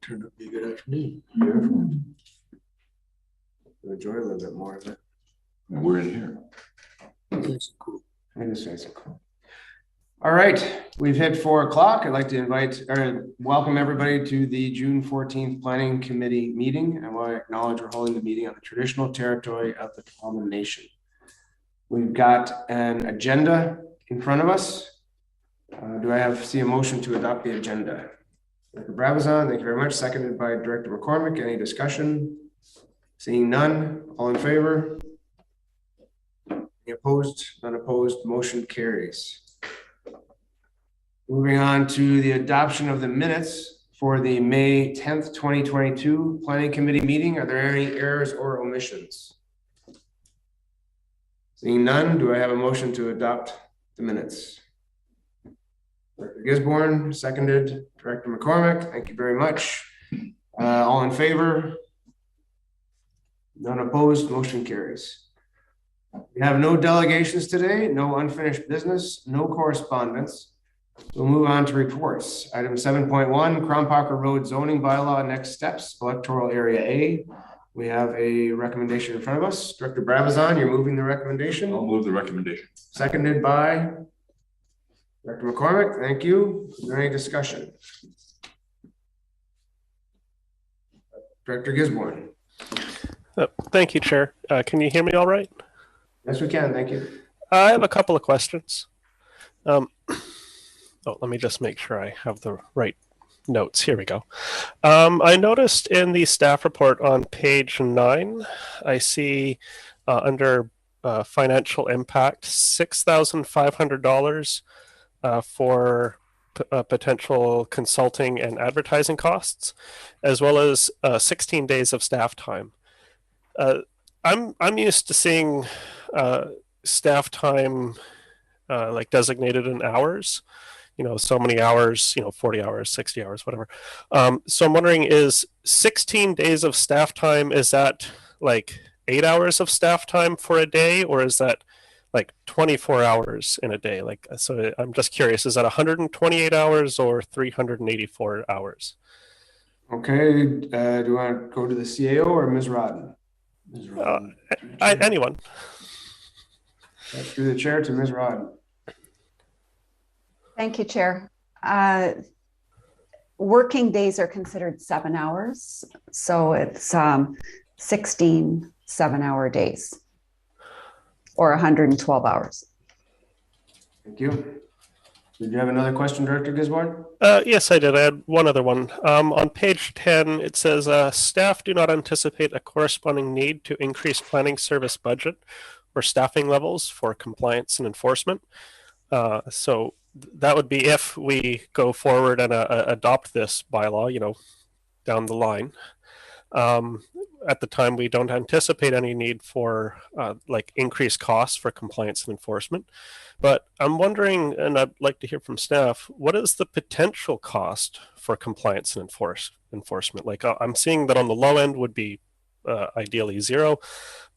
Turned out to be a good afternoon. Beautiful. Enjoy a little bit more of it. And we're in here. That's cool. It is nice and cool. All right, we've hit 4 o'clock. I'd like to invite or welcome everybody to the June 14th Planning Committee meeting. I want to acknowledge we're holding the meeting on the traditional territory of the Tla'amin Nation. We've got an agenda in front of us. Do I see a motion to adopt the agenda? Director Brabazon, thank you very much. Seconded by Director McCormick. Any discussion? Seeing none, all in favor? Any opposed? None opposed. Motion carries. Moving on to the adoption of the minutes for the May 10th, 2022 Planning Committee meeting. Are there any errors or omissions? Seeing none, do I have a motion to adopt the minutes? Director Gisborne, seconded. Director McCormick, thank you very much. All in favor? None opposed, motion carries. We have no delegations today, no unfinished business, no correspondence. We'll move on to reports. Item 7.1, Krompocker Road zoning bylaw, next steps, electoral area A. We have a recommendation in front of us. Director Brabazon, you're moving the recommendation? I'll move the recommendation. Seconded by Director McCormick, thank you. Is there any discussion? Director Gisborne. Thank you, Chair. Can you hear me all right? Yes, we can. Thank you. I have a couple of questions. Let me just make sure I have the right notes. Here we go. I noticed in the staff report on page 9, I see under financial impact, $6,500 for potential consulting and advertising costs, as well as 16 days of staff time. I'm used to seeing staff time like designated in hours, so many hours, 40 hours, 60 hours, whatever. So I'm wondering, is 16 days of staff time, is that like 8 hours of staff time for a day, or is that like 24 hours in a day? So I'm just curious, is that 128 hours or 384 hours? Okay, do you want to go to the CAO or Ms. Rodden? Ms. Rodden. Anyone. Through the chair to Ms. Rodden. Thank you, Chair. Working days are considered 7 hours, so it's 16 7-hour days, or 112 hours. Thank you. Did you have another question, Director Gisborne? Yes, I did. I had one other one. On page 10, it says, staff do not anticipate a corresponding need to increase planning service budget or staffing levels for compliance and enforcement. So that would be if we go forward and adopt this bylaw, down the line. At the time, we don't anticipate any need for like increased costs for compliance and enforcement. But I'm wondering, and I'd like to hear from staff, what is the potential cost for compliance and enforcement? Like I'm seeing that on the low end would be ideally zero,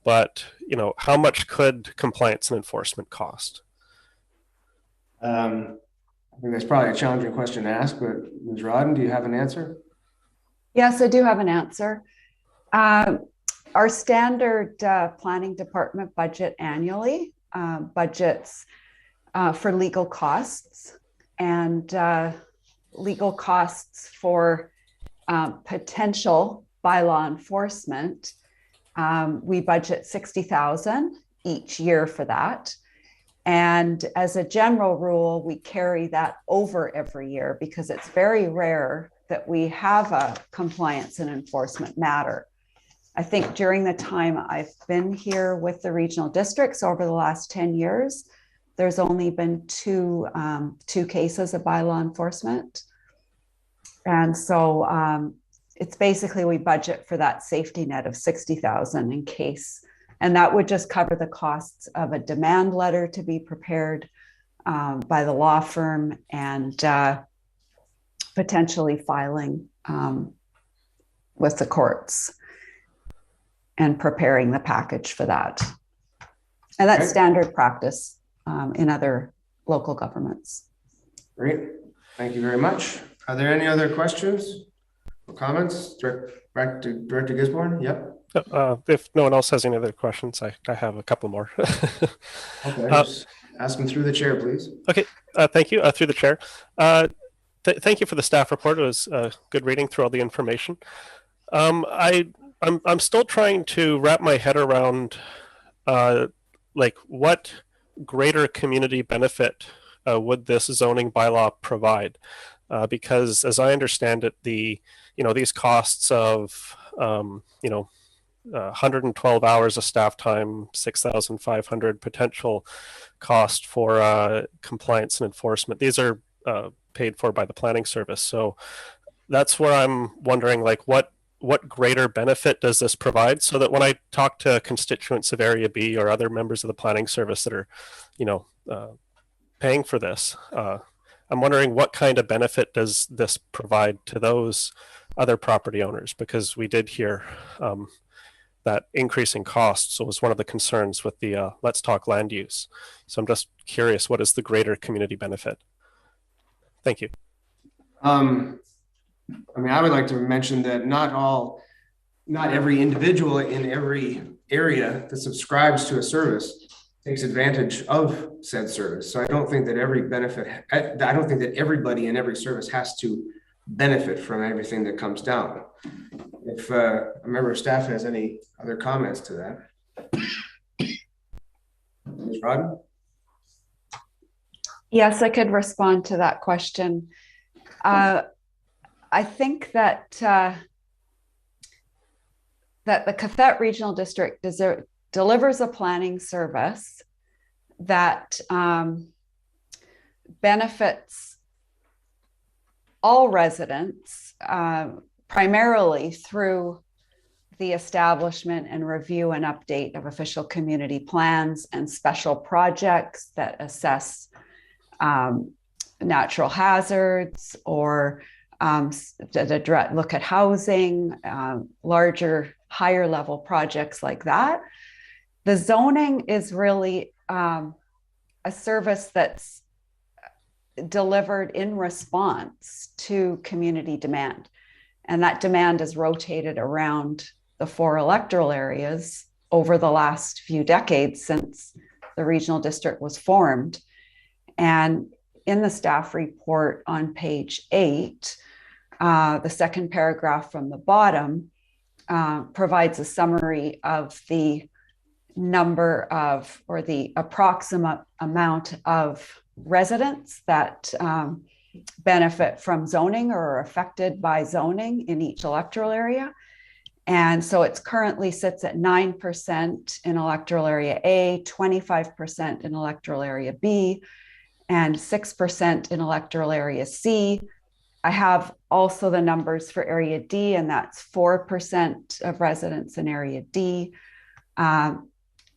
but how much could compliance and enforcement cost? I think that's probably a challenging question to ask, but Ms. Rodden, do you have an answer? Yes, I do have an answer. Our standard planning department budget annually budgets for legal costs and legal costs for potential bylaw enforcement. We budget $60,000 each year for that. And as a general rule, we carry that over every year because it's very rare that we have a compliance and enforcement matter. I think during the time I've been here with the regional districts over the last 10 years, there's only been two cases of bylaw enforcement. And so it's basically we budget for that safety net of $60,000 in case. And that would just cover the costs of a demand letter to be prepared by the law firm and potentially filing with the courts and preparing the package for that. And that's standard practice in other local governments. Great. Thank you very much. Are there any other questions? Comments? Director Gisborne? Yep. If no one else has any other questions, I have a couple more. Okay, just ask them through the chair, please. Okay, thank you. Through the chair. Thank you for the staff report. It was good reading through all the information. I'm still trying to wrap my head around like what greater community benefit would this zoning bylaw provide? Because as I understand it, these costs of 112 hours of staff time, 6,500 potential cost for compliance and enforcement. These are paid for by the planning service. So that's where I'm wondering, like, what greater benefit does this provide, so that when I talk to constituents of Area B or other members of the planning service that are, paying for this, I'm wondering what kind of benefit does this provide to those other property owners? Because we did hear that increasing costs was one of the concerns with the Let's Talk land use. So I'm just curious, what is the greater community benefit? Thank you. I would like to mention that not every individual in every area that subscribes to a service takes advantage of said service. So I don't think that I don't think that everybody in every service has to benefit from everything that comes down. If a member of staff has any other comments to that. Ms. Rodden? Yes, I could respond to that question. I think that that the Cathet Regional District delivers a planning service that benefits all residents, primarily through the establishment and review and update of official community plans and special projects that assess natural hazards or look at housing, larger, higher level projects like that. The zoning is really a service that's delivered in response to community demand. And that demand is rotated around the 4 electoral areas over the last few decades since the regional district was formed. And in the staff report on page 8, the second paragraph from the bottom provides a summary of the number of, or the approximate amount of residents that benefit from zoning or are affected by zoning in each electoral area. And so it's currently sits at 9% in electoral area A, 25% in electoral area B, and 6% in electoral area C. I have also the numbers for area D, and that's 4% of residents in area D.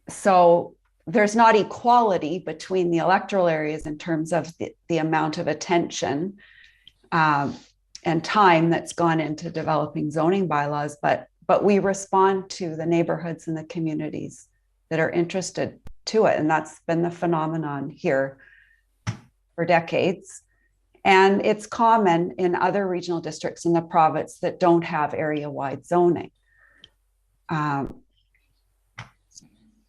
So there's not equality between the electoral areas in terms of the amount of attention and time that's gone into developing zoning bylaws, but we respond to the neighborhoods and the communities that are interested to it. And that's been the phenomenon here for decades. And it's common in other regional districts in the province that don't have area-wide zoning,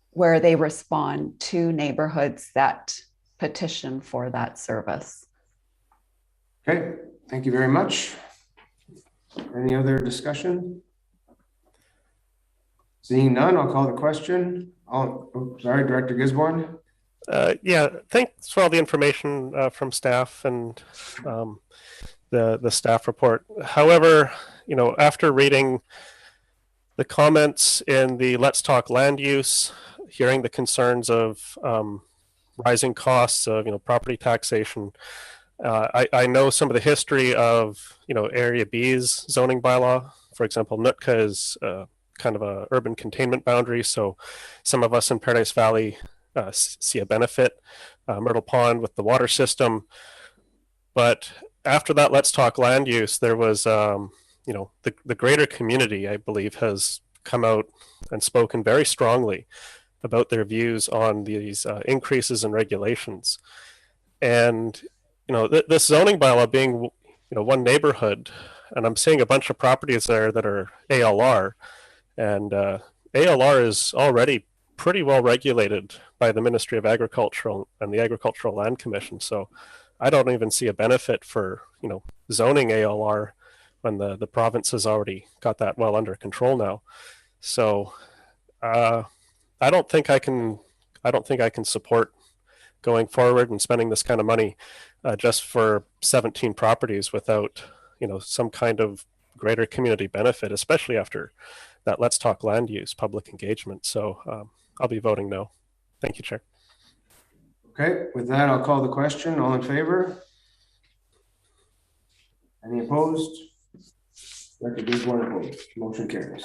where they respond to neighborhoods that petition for that service. Okay, thank you very much. Any other discussion? Seeing none, I'll call the question. Sorry, Director Gisborne. Yeah, thanks for all the information from staff and the staff report. However, after reading the comments in the Let's Talk land use, hearing the concerns of rising costs of property taxation, I know some of the history of Area B's zoning bylaw. For example, Nootka is kind of a urban containment boundary, so some of us in Paradise Valley see a benefit. Myrtle Pond with the water system, but after that Let's Talk land use, there was the greater community, I believe, has come out and spoken very strongly about their views on these increases in regulations. And this zoning bylaw being one neighborhood and I'm seeing a bunch of properties there that are ALR, and ALR is already pretty well regulated by the Ministry of Agriculture and the Agricultural Land Commission. So I don't even see a benefit for, zoning ALR when the province has already got that well under control now. So I don't think I can support going forward and spending this kind of money just for 17 properties without, some kind of greater community benefit, especially after that Let's Talk Land Use public engagement. So I'll be voting no. Thank you, Chair. Okay, with that, I'll call the question. All in favor? Any opposed? Director Gisborne opposed. Motion carries.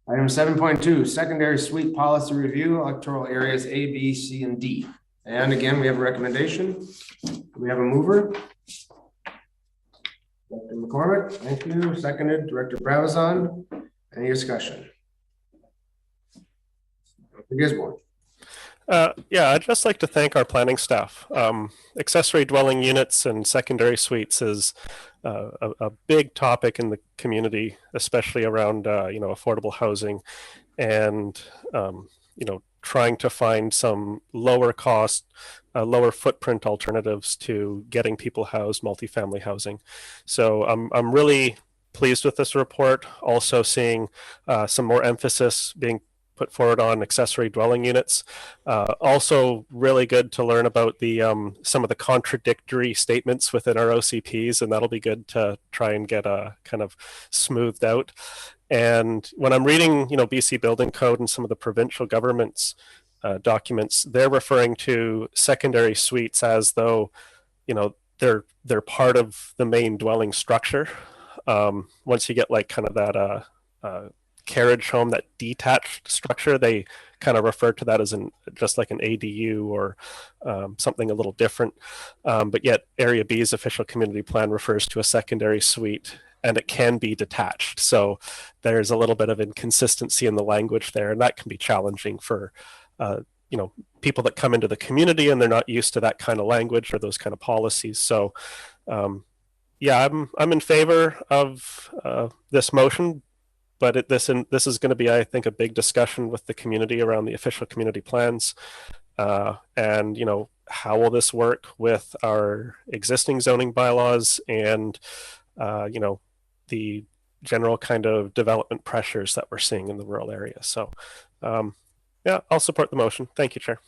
Item 7.2, secondary suite policy review, electoral areas A, B, C, and D. And again, we have a recommendation. We have a mover. Dr. McCormick, thank you. Seconded, Director Bravazan. Any discussion? Dr. Gisborne. Yeah, I'd just like to thank our planning staff. Accessory dwelling units and secondary suites is a big topic in the community, especially around affordable housing, and trying to find some lower cost, lower footprint alternatives to getting people housed, multifamily housing. So I'm really pleased with this report. Also seeing some more emphasis being put forward on accessory dwelling units. Also really good to learn about the some of the contradictory statements within our OCPs, and that'll be good to try and get kind of smoothed out. And when I'm reading, BC Building Code and some of the provincial government's documents, they're referring to secondary suites as though, they're part of the main dwelling structure. Once you get like kind of that carriage home, that detached structure, they kind of refer to that as just like an ADU or something a little different. But yet Area B's official community plan refers to a secondary suite, and it can be detached. So there's a little bit of inconsistency in the language there, and that can be challenging for people that come into the community and they're not used to that kind of language or those kind of policies. So yeah, I'm in favor of this motion, but this is going to be, I think, a big discussion with the community around the official community plans, and how will this work with our existing zoning bylaws and the general kind of development pressures that we're seeing in the rural area. So yeah, I'll support the motion. Thank you, Chair.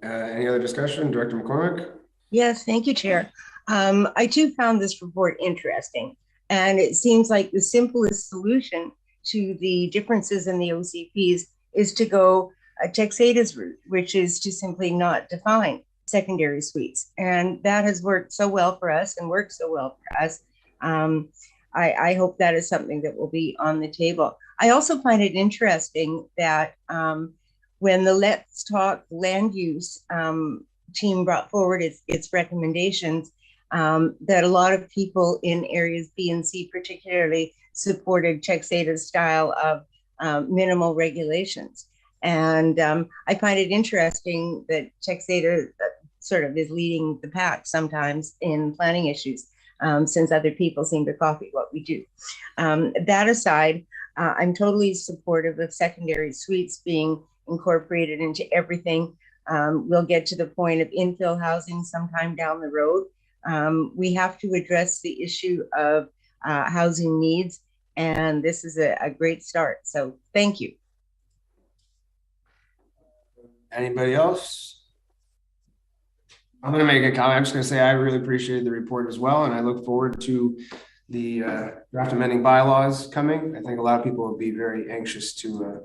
Any other discussion? Director McCormick? Yes, thank you, Chair. I too found this report interesting, and it seems like the simplest solution to the differences in the OCPs is to go Texada's route, which is to simply not define secondary suites. And that has worked so well for us and works so well for us. I hope that is something that will be on the table. I also find it interesting that when the Let's Talk Land Use team brought forward its recommendations, that a lot of people in areas B and C particularly supported Texada's style of minimal regulations. And I find it interesting that Texada sort of is leading the pack sometimes in planning issues, since other people seem to copy what we do. That aside, I'm totally supportive of secondary suites being incorporated into everything. We'll get to the point of infill housing sometime down the road. We have to address the issue of housing needs, and this is a great start. So thank you. Anybody else? I'm going to make a comment. I'm just going to say I really appreciate the report as well, and I look forward to the draft amending bylaws coming. I think a lot of people will be very anxious to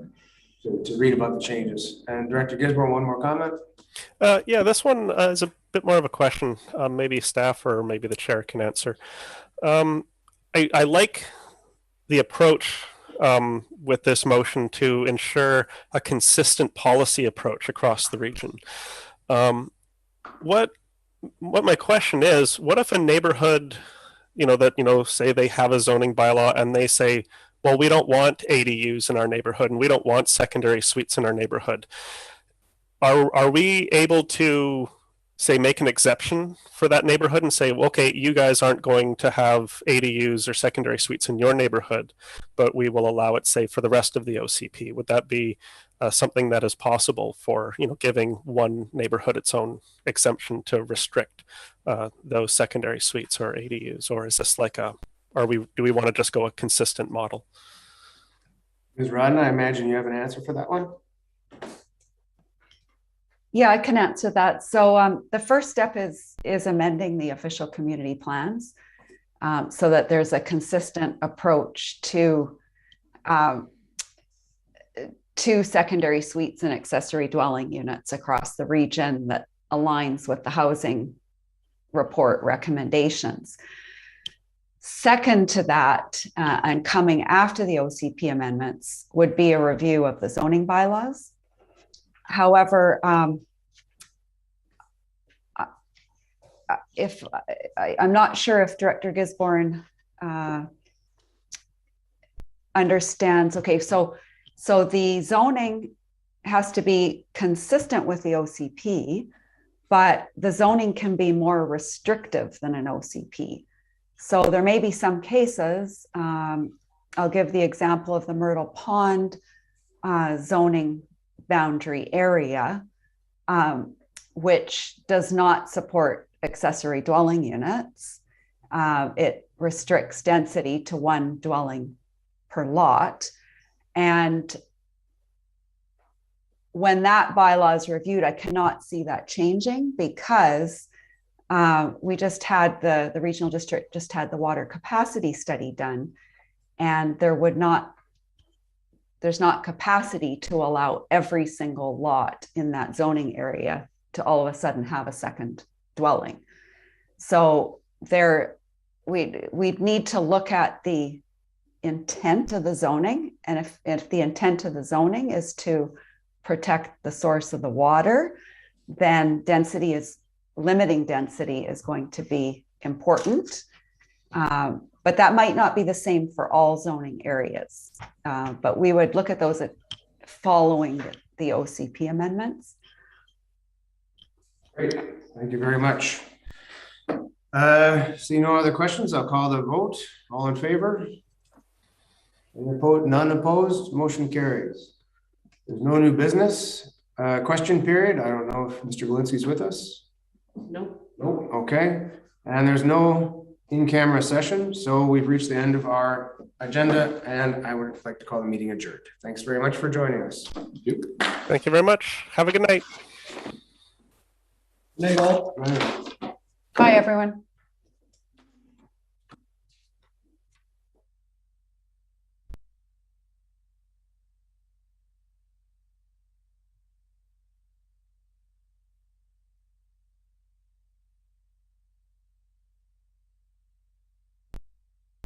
read about the changes. And Director Gisborne, one more comment? Yeah, this one is a bit more of a question. Maybe staff or maybe the chair can answer. I like the approach with this motion to ensure a consistent policy approach across the region. What my question is, what if a neighborhood, say they have a zoning bylaw and they say, well, we don't want ADUs in our neighborhood and we don't want secondary suites in our neighborhood. Are we able to say, make an exception for that neighborhood and say, well, okay, you guys aren't going to have ADUs or secondary suites in your neighborhood, but we will allow it, say, for the rest of the OCP? Would that be something that is possible for, giving one neighborhood its own exemption to restrict those secondary suites or ADUs? Or is this like do we want to just go a consistent model? Ms. Rodden, I imagine you have an answer for that one. Yeah, I can answer that. So the first step is amending the official community plans so that there's a consistent approach to secondary suites and accessory dwelling units across the region that aligns with the housing report recommendations. Second to that, and coming after the OCP amendments, would be a review of the zoning bylaws. However, I'm not sure if Director Gisborne understands. Okay, so the zoning has to be consistent with the OCP, but the zoning can be more restrictive than an OCP. So there may be some cases. I'll give the example of the Myrtle Pond zoning boundary area, which does not support accessory dwelling units. It restricts density to one dwelling per lot. And when that bylaw is reviewed, I cannot see that changing because we just had the regional district just had the water capacity study done, and there's not capacity to allow every single lot in that zoning area to all of a sudden have a second dwelling. So we'd need to look at the intent of the zoning. And if the intent of the zoning is to protect the source of the water, then limiting density is going to be important. But that might not be the same for all zoning areas. But we would look at those following the OCP amendments. Great, thank you very much. See no other questions, I'll call the vote. All in favor? None opposed, motion carries. There's no new business. Question period, I don't know if Mr. Galinsky's with us. No. Nope, okay. And there's no in-camera session, so we've reached the end of our agenda, and I would like to call the meeting adjourned. Thanks very much for joining us. Thank you very much. Have a good night. Night all. Right. Bye, everyone.